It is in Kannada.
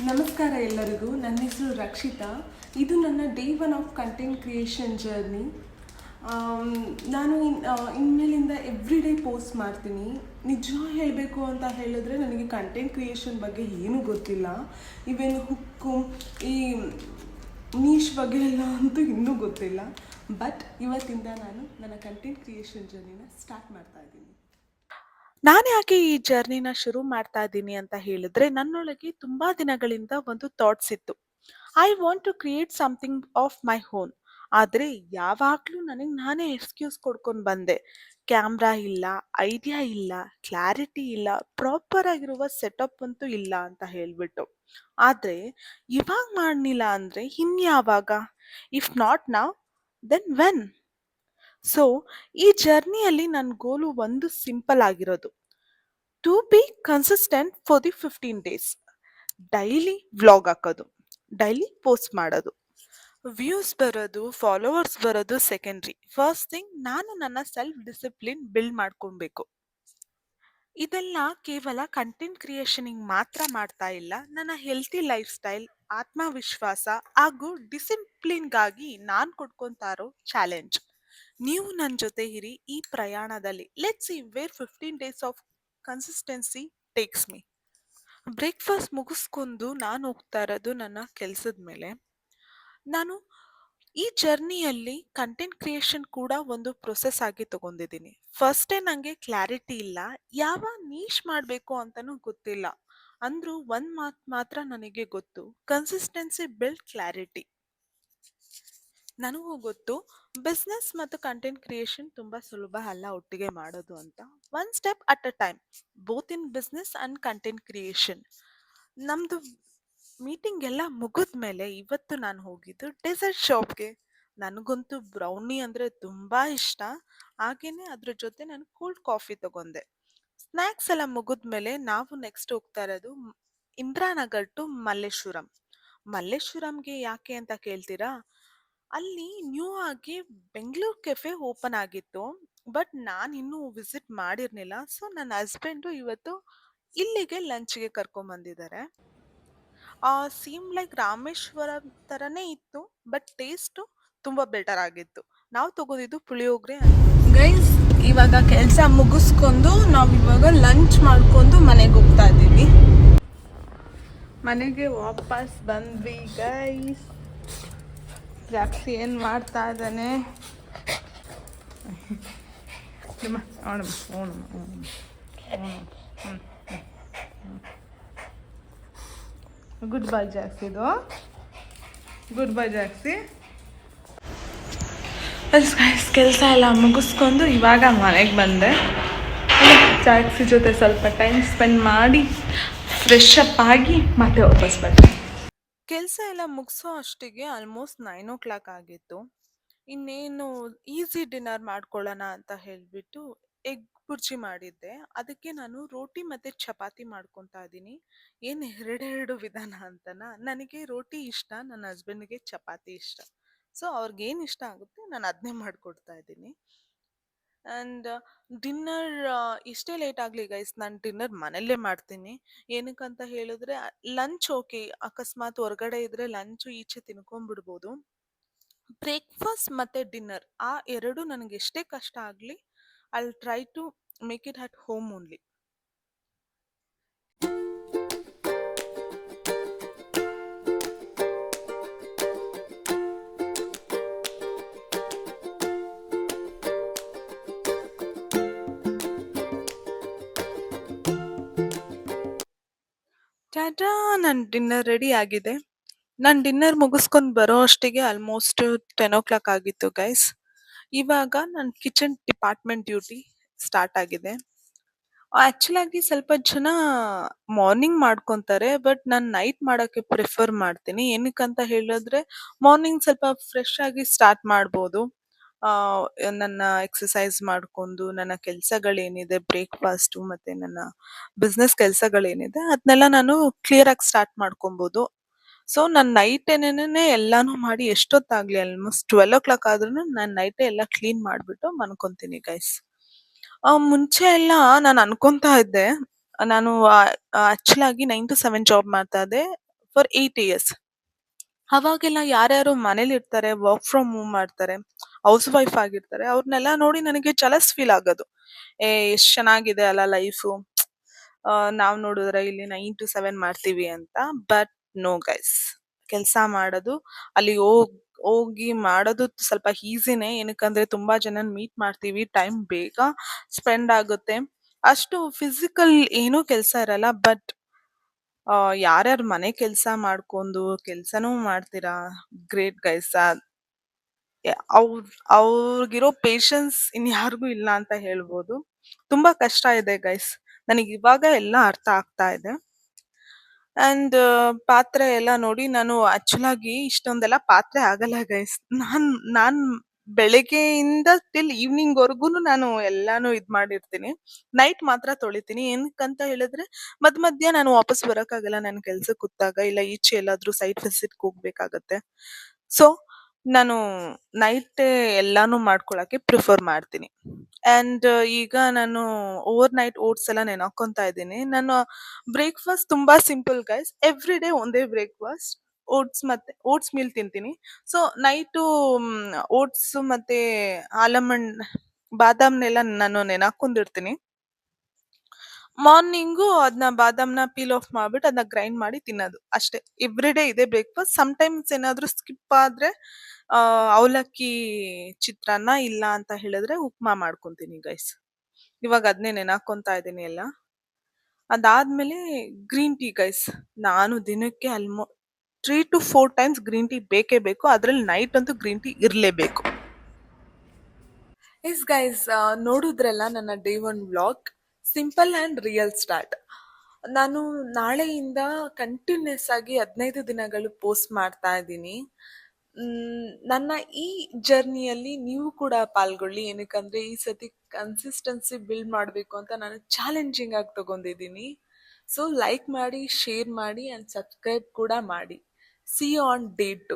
ನಮಸ್ಕಾರ ಎಲ್ಲರಿಗೂ. ನನ್ನ ಹೆಸರು ರಕ್ಷಿತಾ. ಇದು ನನ್ನ day one of content creation journey. ನಾನು ಇನ್ಮೇಲಿಂದ ಎವ್ರಿ ಡೇ ಪೋಸ್ಟ್ ಮಾಡ್ತೀನಿ. ನಿಜ ಹೇಳಬೇಕು ಅಂತ ಹೇಳಿದ್ರೆ ನನಗೆ ಕಂಟೆಂಟ್ ಕ್ರಿಯೇಷನ್ ಬಗ್ಗೆ ಏನೂ ಗೊತ್ತಿಲ್ಲ. ಇವೇನು ಹುಕ್ಕು ಈ ನೀಶ್ ಬಗ್ಗೆ ಎಲ್ಲ ಅಂತೂ ಇನ್ನೂ ಗೊತ್ತಿಲ್ಲ. ಬಟ್ ಇವತ್ತಿಂದ ನಾನು ನನ್ನ ಕಂಟೆಂಟ್ ಕ್ರಿಯೇಷನ್ ಜರ್ನಿನ ಸ್ಟಾರ್ಟ್ ಮಾಡ್ತಾ ಇದ್ದೀನಿ. ನಾನು ಯಾಕೆ ಈ ಜರ್ನಿನ ಶುರು ಮಾಡ್ತಾ ಇದ್ದೀನಿ ಅಂತ ಹೇಳಿದ್ರೆ, ನನ್ನೊಳಗೆ ತುಂಬಾ ದಿನಗಳಿಂದ ಒಂದು ಥಾಟ್ಸ್ ಇತ್ತು. I want to create something of my own. ಆದ್ರೆ ಯಾವಾಗ್ಲೂ ನನಗೆ ನಾನೇ ಎಕ್ಸ್ಕ್ಯೂಸ್ ಕೊಡ್ಕೊಂಡು ಬಂದೆ. ಕ್ಯಾಮ್ರಾ ಇಲ್ಲ, ಐಡಿಯಾ ಇಲ್ಲ, ಕ್ಲಾರಿಟಿ ಇಲ್ಲ, ಪ್ರಾಪರ್ ಆಗಿರುವ ಸೆಟಪ್ ಅಂತೂ ಇಲ್ಲ ಅಂತ ಹೇಳ್ಬಿಟ್ಟು. ಆದ್ರೆ ಇವಾಗ ಮಾಡ್ಲಿಲ್ಲ ಅಂದ್ರೆ ಇನ್ಯಾವಾಗ? If not now, then when? So ಈ ಜರ್ನಿಯಲ್ಲಿ ನನ್ನ ಗೋಲು ಒಂದು ಸಿಂಪಲ್ ಆಗಿರೋದು: to be consistent for the 15 days. Daily vlog ಹಾಕೋದು, ಡೈಲಿ ಪೋಸ್ಟ್ ಮಾಡೋದು. ವ್ಯೂಸ್ ಬರೋದು, ಫಾಲೋವರ್ಸ್ ಬರೋದು ಸೆಕೆಂಡ್ರಿ. ಫಸ್ಟ್ ಥಿಂಗ್, ನಾನು ನನ್ನ ಸೆಲ್ಫ್ ಡಿಸಿಪ್ಲಿನ್ ಬಿಲ್ಡ್ ಮಾಡ್ಕೊಬೇಕು. ಇದೆಲ್ಲ ಕೇವಲ ಕಂಟೆಂಟ್ ಕ್ರಿಯೇಷನಿಗೆ ಮಾತ್ರ ಮಾಡ್ತಾ ಇಲ್ಲ. ನನ್ನ ಹೆಲ್ತಿ ಲೈಫ್ ಸ್ಟೈಲ್, ಆತ್ಮವಿಶ್ವಾಸ ಹಾಗೂ ಡಿಸಿಪ್ಲಿನ್ಗಾಗಿ ನಾನು ಕೊಡ್ಕೊಂತಾ ಇರೋ ಚಾಲೆಂಜ್. ನೀವು ನನ್ನ ಜೊತೆ ಇರಿ ಈ ಪ್ರಯಾಣದಲ್ಲಿ. Let's see where 15 days of consistency takes me. Breakfast ಮುಗಿಸ್ಕೊಂಡು ನಾನು ಹೋಗ್ತಾ ಇರೋದು ನನ್ನ ಕೆಲಸದ ಮೇಲೆ. ನಾನು ಈ ಜರ್ನಿಯಲ್ಲಿ ಕಂಟೆಂಟ್ ಕ್ರಿಯೇಷನ್ ಕೂಡ ಒಂದು ಪ್ರೊಸೆಸ್ ಆಗಿ ತಗೊಂಡಿದ್ದೀನಿ. ಫಸ್ಟೇ ನನಗೆ ಕ್ಲಾರಿಟಿ ಇಲ್ಲ, ಯಾವ ನೀಶ್ ಮಾಡಬೇಕು ಅಂತಲೂ ಗೊತ್ತಿಲ್ಲ. ಅಂದ್ರೂ ಒಂದು ಮಾತು ಮಾತ್ರ ನನಗೆ ಗೊತ್ತು: ಕನ್ಸಿಸ್ಟೆನ್ಸಿ ಬಿಲ್ಡ್ ಕ್ಲಾರಿಟಿ. ನನಗೂ ಗೊತ್ತು, ಬಿಸ್ನೆಸ್ ಮತ್ತು ಕಂಟೆಂಟ್ ಕ್ರಿಯೇಷನ್ ತುಂಬ ಸುಲಭ ಅಲ್ಲ ಒಟ್ಟಿಗೆ ಮಾಡೋದು ಅಂತ. One step at a time, both in business and content creation. ನಮ್ಮದು ಮೀಟಿಂಗ್ ಎಲ್ಲ ಮುಗಿದ್ಮೇಲೆ ಇವತ್ತು ನಾನು ಹೋಗಿದ್ದು ಡೆಸರ್ಟ್ ಶಾಪ್ಗೆ. ನನಗಂತೂ ಬ್ರೌನಿ ಅಂದರೆ ತುಂಬ ಇಷ್ಟ. ಹಾಗೇನೆ ಅದ್ರ ಜೊತೆ ನಾನು ಕೋಲ್ಡ್ ಕಾಫಿ ತಗೊಂಡೆ. ಸ್ನ್ಯಾಕ್ಸ್ ಎಲ್ಲ ಮುಗಿದ್ಮೇಲೆ ನಾವು ನೆಕ್ಸ್ಟ್ ಹೋಗ್ತಾ ಇರೋದು ಇಂದ್ರಾನಗರ್ ಟು ಮಲ್ಲೇಶ್ವರಂ. ಮಲ್ಲೇಶ್ವರಂಗೆ ಯಾಕೆ ಅಂತ ಕೇಳ್ತೀರಾ? ಅಲ್ಲಿ ನ್ಯೂ ಆಗಿ ಬೆಂಗಳೂರು ಕೆಫೆ ಓಪನ್ ಆಗಿತ್ತು. ಬಟ್ ನಾನು ಇನ್ನೂ ವಿಸಿಟ್ ಮಾಡಿರ್ಲಿಲ್ಲ. ಸೊ ನನ್ನ ಹಸ್ಬೆಂಡು ಇವತ್ತು ಇಲ್ಲಿಗೆ ಲಂಚ್ಗೆ ಕರ್ಕೊಂಬಂದಿದ್ದಾರೆ. ಸೇಮ್ ಲೈಕ್ ರಾಮೇಶ್ವರಂ ಥರನೇ ಇತ್ತು, ಬಟ್ ಟೇಸ್ಟು ತುಂಬ ಬೆಟರ್ ಆಗಿತ್ತು. ನಾವು ತಗೋದಿದ್ದು ಪುಳಿಯೋಗರೆ. ಗೈಸ್, ಇವಾಗ ಕೆಲಸ ಮುಗಿಸ್ಕೊಂಡು ನಾವು ಇವಾಗ ಲಂಚ್ ಮಾಡ್ಕೊಂಡು ಮನೆಗೆ ಹೋಗ್ತಾ ಇದ್ದೀವಿ. ಮನೆಗೆ ವಾಪಸ್ ಬಂದ್ವಿ ಗೈಸ್. ಜಾಕ್ಸಿ ಏನು ಮಾಡ್ತಾ ಇದ್ದಾನೆ? ಗುಡ್ ಬೈ ಜಾಕ್ಸಿದು. ಗುಡ್ ಬೈ ಜಾಕ್ಸಿ. ಗೈಸ್, ಕೆಲಸ ಎಲ್ಲ ಮುಗಿಸ್ಕೊಂಡು ಇವಾಗ ಮನೆಗೆ ಬಂದೆ. ಜಾಕ್ಸಿ ಜೊತೆ ಸ್ವಲ್ಪ ಟೈಮ್ ಸ್ಪೆಂಡ್ ಮಾಡಿ ಫ್ರೆಶ್ ಅಪ್ ಆಗಿ ಮತ್ತೆ ವಾಪಸ್ ಬಂದೆ. ಕೆಲಸ ಎಲ್ಲ ಮುಗಿಸೋ ಅಷ್ಟಿಗೆ ಆಲ್ಮೋಸ್ಟ್ 9 ಆಗಿತ್ತು. ಇನ್ನೇನು ಈಸಿ ಡಿನ್ನರ್ ಮಾಡ್ಕೊಳ್ಳೋಣ ಅಂತ ಹೇಳಿಬಿಟ್ಟು ಎಗ್ ಬುರ್ಜಿ ಮಾಡಿದ್ದೆ. ಅದಕ್ಕೆ ನಾನು ರೋಟಿ ಮತ್ತು ಚಪಾತಿ ಮಾಡ್ಕೊತಾ ಇದ್ದೀನಿ. ಏನು ಎರಡೆರಡು ವಿಧಾನ ಅಂತನಾ? ನನಗೆ ರೋಟಿ ಇಷ್ಟ, ನನ್ನ ಹಸ್ಬೆಂಡ್ಗೆ ಚಪಾತಿ ಇಷ್ಟ. ಸೊ ಅವ್ರಿಗೇನು ಇಷ್ಟ ಆಗುತ್ತೆ ನಾನು ಅದನ್ನೇ ಮಾಡಿಕೊಡ್ತಾ ಇದ್ದೀನಿ. ಆ್ಯಂಡ್ ಡಿನ್ನರ್ ಇಷ್ಟೇ ಲೇಟ್ ಆಗಲಿ ಗೈಸ್, ನಾನು ಡಿನ್ನರ್ ಮನೆಯಲ್ಲೇ ಮಾಡ್ತೀನಿ. ಏನಕ್ಕಂತ ಹೇಳಿದ್ರೆ ಲಂಚ್ ಓಕೆ, ಅಕಸ್ಮಾತ್ ಹೊರಗಡೆ ಇದ್ದರೆ ಲಂಚು ಈಚೆ ತಿನ್ಕೊಂಡ್ಬಿಡ್ಬೋದು. ಬ್ರೇಕ್ಫಾಸ್ಟ್ ಮತ್ತು ಡಿನ್ನರ್ ಆ ಎರಡು ನನಗೆ ಎಷ್ಟೇ ಕಷ್ಟ ಆಗಲಿ, I will try to make it at home only. Tata, ನನ್ನ ಡಿನ್ನರ್ ರೆಡಿ ಆಗಿದೆ. ನಾನು ಡಿನ್ನರ್ ಮುಗಿಸ್ಕೊಂಡು ಬರೋ ಅಷ್ಟಿಗೆ ಆಲ್ಮೋಸ್ಟ್ 10 ಆಗಿತ್ತು ಗೈಸ್. ಇವಾಗ ನನ್ನ ಕಿಚನ್ ಡಿಪಾರ್ಟ್ಮೆಂಟ್ ಡ್ಯೂಟಿ ಸ್ಟಾರ್ಟ್ ಆಗಿದೆ. ಆ್ಯಕ್ಚುಲಾಗಿ ಸ್ವಲ್ಪ ಜನ ಮಾರ್ನಿಂಗ್ ಮಾಡ್ಕೊತಾರೆ, ಬಟ್ ನಾನು ನೈಟ್ ಮಾಡೋಕ್ಕೆ ಪ್ರಿಫರ್ ಮಾಡ್ತೀನಿ. ಏನಕ್ಕಂತ ಹೇಳಿದ್ರೆ ಮಾರ್ನಿಂಗ್ ಸ್ವಲ್ಪ ಫ್ರೆಶ್ ಆಗಿ ಸ್ಟಾರ್ಟ್ ಮಾಡ್ಬೋದು. ನನ್ನ ಎಕ್ಸಸೈಸ್ ಮಾಡಿಕೊಂಡು ನನ್ನ ಕೆಲಸಗಳೇನಿದೆ, ಬ್ರೇಕ್ಫಾಸ್ಟು ಮತ್ತು ನನ್ನ ಬಿಸ್ನೆಸ್ ಕೆಲಸಗಳೇನಿದೆ ಅದನ್ನೆಲ್ಲ ನಾನು ಕ್ಲಿಯರಾಗಿ ಸ್ಟಾರ್ಟ್ ಮಾಡ್ಕೊಬೋದು. ಸೊ ನಾನು ನೈಟೇನೇ ಎಲ್ಲನೂ ಮಾಡಿ ಎಷ್ಟೊತ್ತಾಗಲಿ, ಆಲ್ಮೋಸ್ಟ್ 12 ಆದ್ರೂ ನಾನು ನೈಟೇ ಎಲ್ಲ ಕ್ಲೀನ್ ಮಾಡಿಬಿಟ್ಟು ಮನ್ಕೊತೀನಿ ಗೈಸ್. ಮುಂಚೆ ಎಲ್ಲ ನಾನು ಅನ್ಕೊತಾ ಇದ್ದೆ, ನಾನು ಆ್ಯಕ್ಚುಲಾಗಿ 9 to 7 ಜಾಬ್ ಮಾಡ್ತಾ ಇದ್ದೆ. For 8 years. ಅವಾಗೆಲ್ಲ ಯಾರ್ಯಾರು ಮನೇಲಿ ಇರ್ತಾರೆ, ವರ್ಕ್ ಫ್ರಮ್ ಹೋಮ್ ಮಾಡ್ತಾರೆ, ಹೌಸ್ ವೈಫ್ ಆಗಿರ್ತಾರೆ, ಅವ್ರನ್ನೆಲ್ಲ ನೋಡಿ ನನಗೆ ಜಲಸ್ ಫೀಲ್ ಆಗೋದು. ಎಷ್ಟ್ ಚೆನ್ನಾಗಿದೆ ಅಲ್ಲ ಲೈಫು. ನಾವ್ ನೋಡಿದ್ರೆ ಇಲ್ಲಿ 9 to 7 ಮಾಡ್ತೀವಿ ಅಂತ. ಬಟ್ ನೋ ಗೈಸ್, ಕೆಲ್ಸ ಮಾಡೋದು ಅಲ್ಲಿ ಹೋಗಿ ಮಾಡೋದು ಸ್ವಲ್ಪ ಈಸಿನೇ. ಏನಕ್ಕಂದ್ರೆ ತುಂಬಾ ಜನನ್ ಮೀಟ್ ಮಾಡ್ತೀವಿ, ಟೈಮ್ ಬೇಗ ಸ್ಪೆಂಡ್ ಆಗುತ್ತೆ. ಅಷ್ಟು ಫಿಸಿಕಲ್ ಏನೂ ಕೆಲ್ಸ ಇರಲ್ಲ. ಬಟ್ ಯಾರ್ಯಾರು ಮನೆ ಕೆಲ್ಸ ಮಾಡ್ಕೊಂಡು ಕೆಲ್ಸನೂ ಮಾಡ್ತೀರಾ, ಗ್ರೇಟ್ ಗೈಸ್. ಅವ್ರಿಗಿರೋ ಪೇಶನ್ಸ್ ಇನ್ಯಾರಿಗೂ ಇಲ್ಲ ಅಂತ ಹೇಳ್ಬೋದು. ತುಂಬಾ ಕಷ್ಟ ಇದೆ ಗೈಸ್. ನನಗೆ ಇವಾಗ ಎಲ್ಲ ಅರ್ಥ ಆಗ್ತಾ ಇದೆ. ಅಂಡ್ ಪಾತ್ರೆ ಎಲ್ಲ ನೋಡಿ, ನಾನು ಆಕ್ಚುಲ್ ಆಗಿ ಇಷ್ಟೊಂದೆಲ್ಲ ಪಾತ್ರೆ ಆಗಲ್ಲ ಗೈಸ್. ನಾನ್ ಬೆಳಗ್ಗೆಯಿಂದ ಟಿಲ್ ಈವ್ನಿಂಗ್ ವರ್ಗುನು ನಾನು ಎಲ್ಲಾನು ಇದ್ ಮಾಡಿರ್ತೀನಿ. ನೈಟ್ ಮಾತ್ರ ತೊಳಿತೀನಿ. ಏನಕ್ಕಂತ ಹೇಳಿದ್ರೆ ಮಧ್ಯ ನಾನು ವಾಪಸ್ ಬರಕ್ಕಾಗಲ್ಲ ನನ್ ಕೆಲ್ಸಕ್ಕೆ ಕೂತಾಗ, ಇಲ್ಲ ಈಚೆ ಎಲ್ಲಾದ್ರೂ ಸೈಟ್ ವಿಸಿಟ್ ಹೋಗ್ಬೇಕಾಗತ್ತೆ. ಸೊ ನಾನು ನೈಟ್ ಎಲ್ಲಾನು ಮಾಡ್ಕೊಳಕ್ಕೆ ಪ್ರಿಫರ್ ಮಾಡ್ತೀನಿ. ಅಂಡ್ ಈಗ ನಾನು ಓವರ್ ನೈಟ್ ಓಟ್ಸ್ ಎಲ್ಲ ನೆನಾಕೊಂತಾ ಇದ್ದೀನಿ. ನಾನು ಬ್ರೇಕ್ಫಾಸ್ಟ್ ತುಂಬಾ ಸಿಂಪಲ್ ಗೈಸ್. ಎವ್ರಿ ಡೇ ಒಂದೇ ಬ್ರೇಕ್ಫಾಸ್ಟ್, ಓಟ್ಸ್ ಮೀಲ್ ತಿಂತೀನಿ. ಸೊ ನೈಟು ಓಟ್ಸ್ ಮತ್ತೆ ಆಲಮಂಡ್ ಬಾದಾಮ್ನೆಲ್ಲ ನಾನು ನೆನಾಕೊಂಡಿರ್ತೀನಿ. ಮಾರ್ನಿಂಗು ಅದನ್ನ ಬಾದಾಮ್ನ ಪೀಲ್ ಆಫ್ ಮಾಡ್ಬಿಟ್ಟು ಅದನ್ನ ಗ್ರೈಂಡ್ ಮಾಡಿ ತಿನ್ನೋದು ಅಷ್ಟೇ. ಎವ್ರಿ ಡೇ ಇದೇ ಬ್ರೇಕ್ಫಾಸ್ಟ್. ಟೈಮ್ಸ್ ಏನಾದ್ರೂ ಸ್ಕಿಪ್ ಆದ್ರೆ ಅವಲಕ್ಕಿ ಚಿತ್ರಾನ್ನ, ಇಲ್ಲ ಅಂತ ಹೇಳಿದ್ರೆ ಉಪ್ಮಾ ಮಾಡ್ಕೊಂತೀನಿ ಗೈಸ್. ಇವಾಗ ಅದನ್ನೇ ನೆನಾಕೊಂತಾ ಇದ್ದೀನಿ ಎಲ್ಲ. ಅದಾದ್ಮೇಲೆ ಗ್ರೀನ್ ಟೀ ಗೈಸ್. ನಾನು ದಿನಕ್ಕೆ 3 to 4 times ಗ್ರೀನ್ ಟೀ ಬೇಕೇ ಬೇಕು. ಅದ್ರಲ್ಲಿ ನೈಟ್ ಅಂತೂ ಗ್ರೀನ್ ಟೀ ಇರ್ಲೇಬೇಕು. ಎಸ್ ಗೈಸ್, ನೋಡಿದ್ರಲ್ಲ ನನ್ನ day 1 vlog. Simple and real start. ನಾನು ನಾಳೆಯಿಂದ ಕಂಟಿನ್ಯೂಸ್ ಆಗಿ 15 ದಿನಗಳು ಪೋಸ್ಟ್ ಮಾಡ್ತಾ ಇದ್ದೀನಿ. ನನ್ನ ಈ ಜರ್ನಿಯಲ್ಲಿ ನೀವು ಕೂಡ ಪಾಲ್ಗೊಳ್ಳಿ. ಏನಕ್ಕಂದ್ರೆ ಈ ಸತಿ ಕನ್ಸಿಸ್ಟೆನ್ಸಿ ಬಿಲ್ಡ್ ಮಾಡಬೇಕು ಅಂತ ನಾನು ಚಾಲೆಂಜಿಂಗ್ ಆಗಿ ತಗೊಂಡಿದ್ದೀನಿ. ಸೊ ಲೈಕ್ ಮಾಡಿ, ಶೇರ್ ಮಾಡಿ ಆ್ಯಂಡ್ ಸಬ್ಸ್ಕ್ರೈಬ್ ಕೂಡ ಮಾಡಿ. See you on day 2.